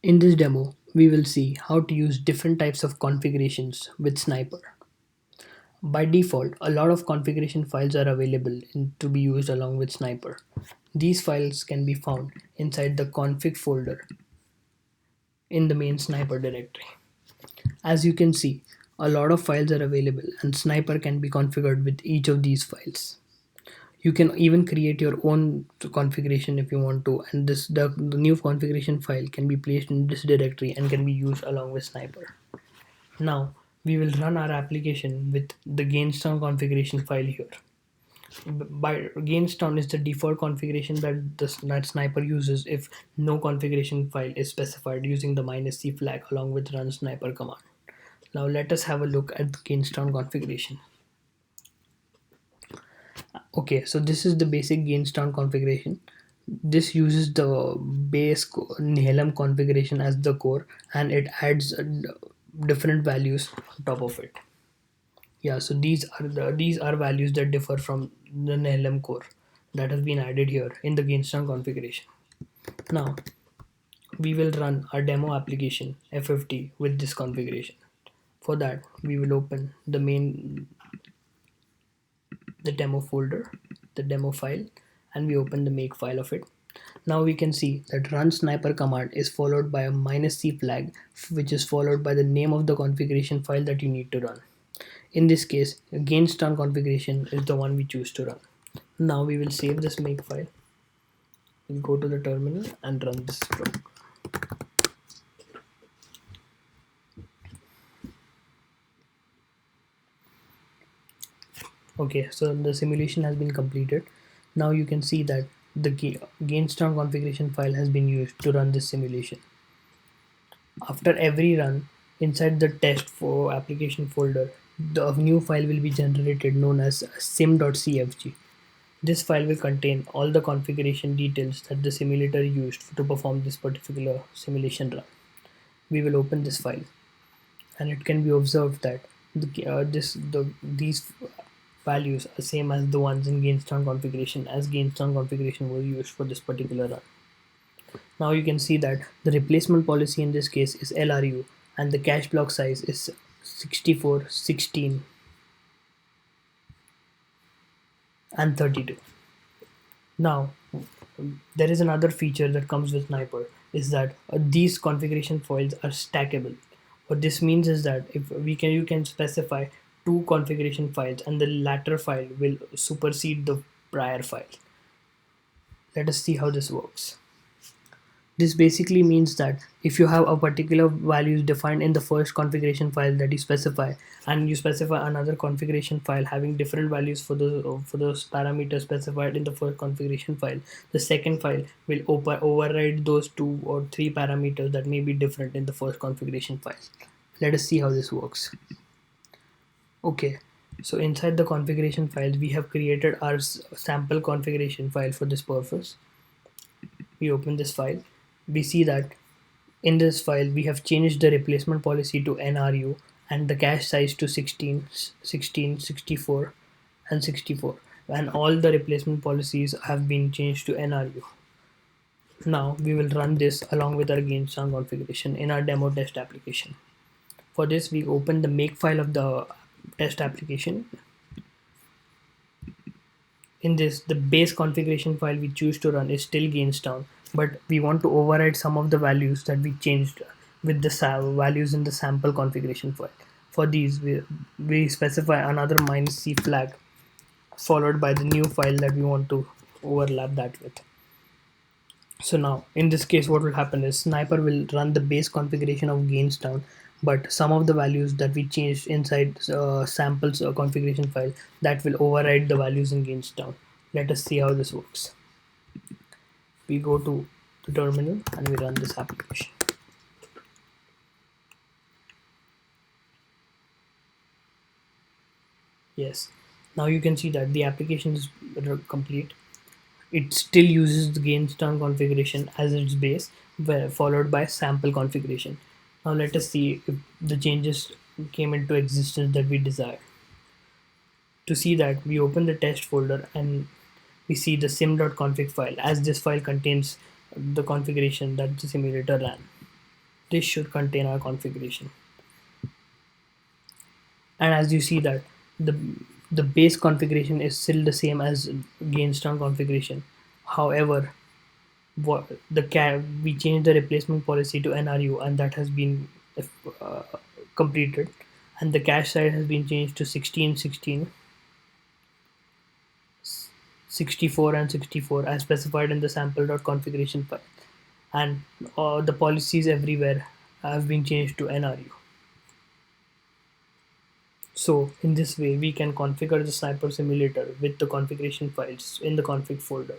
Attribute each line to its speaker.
Speaker 1: In this demo, we will see how to use different types of configurations with Sniper. By default, a lot of configuration files are available to be used along with Sniper. These files can be found inside the config folder in the main Sniper directory. As you can see, a lot of files are available and Sniper can be configured with each of these files. You can even create your own configuration if you want to, and the new configuration file can be placed in this directory and can be used along with Sniper. Now we will run our application with the gainstown configuration file here. By gainstown is the default configuration that Sniper uses if no configuration file is specified using the -c flag along with run sniper command. Now let us have a look at the gainstown configuration. Okay, so this is the basic gainstown configuration. This uses the base Helm configuration as the core, and it adds different values on top of it. Yeah, so these are values that differ from the NLM core that has been added here in the gainstown configuration. Now we will run our demo application FFT with this configuration. For that, we will open the demo folder, the demo file, and we open the make file of it. Now we can see that run sniper command is followed by a -c flag, which is followed by the name of the configuration file that you need to run. In this case, gainstown configuration is the one we choose to run. Now we will save this make file. We'll go to the terminal and run this program. Okay, so the simulation has been completed. Now you can see that the gainstown configuration file has been used to run this simulation. After every run, inside the test for application folder, the new file will be generated known as sim.cfg. This file will contain all the configuration details that the simulator used to perform this particular simulation run. We will open this file, and it can be observed that these values are same as the ones in gainstown configuration, as gainstown configuration was used for this particular run. Now you can see that the replacement policy in this case is LRU, and the cache block size is 64, 16, and 32. Now there is another feature that comes with Sniper, is that these configuration files are stackable. What this means is that if you can specify two configuration files and the latter file will supersede the prior file. Let us see how this works. This basically means that if you have a particular values defined in the first configuration file that you specify, and you specify another configuration file having different values for those parameters specified in the first configuration file, the second file will override those two or three parameters that may be different in the first configuration file. Let us see how this works. Okay, so inside the configuration files, we have created our sample configuration file for this purpose. We open this file. We see that in this file we have changed the replacement policy to NRU and the cache size to 16, 16, 64, and 64, and all the replacement policies have been changed to NRU. Now we will run this along with our gainstown configuration in our demo test application. For this, we open the make file of the test application. In this, the base configuration file we choose to run is still gainstown, but we want to override some of the values that we changed with the values in the sample configuration file. For these, we specify another -c flag followed by the new file that we want to overlap that with. So now in this case, what will happen is Sniper will run the base configuration of gainstown, but some of the values that we changed inside samples configuration file, that will override the values in gainstown. Let us see how this works. We go to the terminal and we run this application. Yes, now you can see that the application is complete. It still uses the gainstown configuration as its base, followed by sample configuration. Now let us see if the changes came into existence that we desire. To see that, we open the test folder and we see the sim.config file, as this file contains the configuration that the simulator ran. this should contain our configuration. And as you see that the the base configuration is still the same as Gainstown configuration. However, we changed the replacement policy to NRU, and that has been uh, completed, and the cache size has been changed to 16, 16, 64, and 64 as specified in the sample.configuration file, and the policies everywhere have been changed to NRU. So in this way, we can configure the sniper simulator with the configuration files in the config folder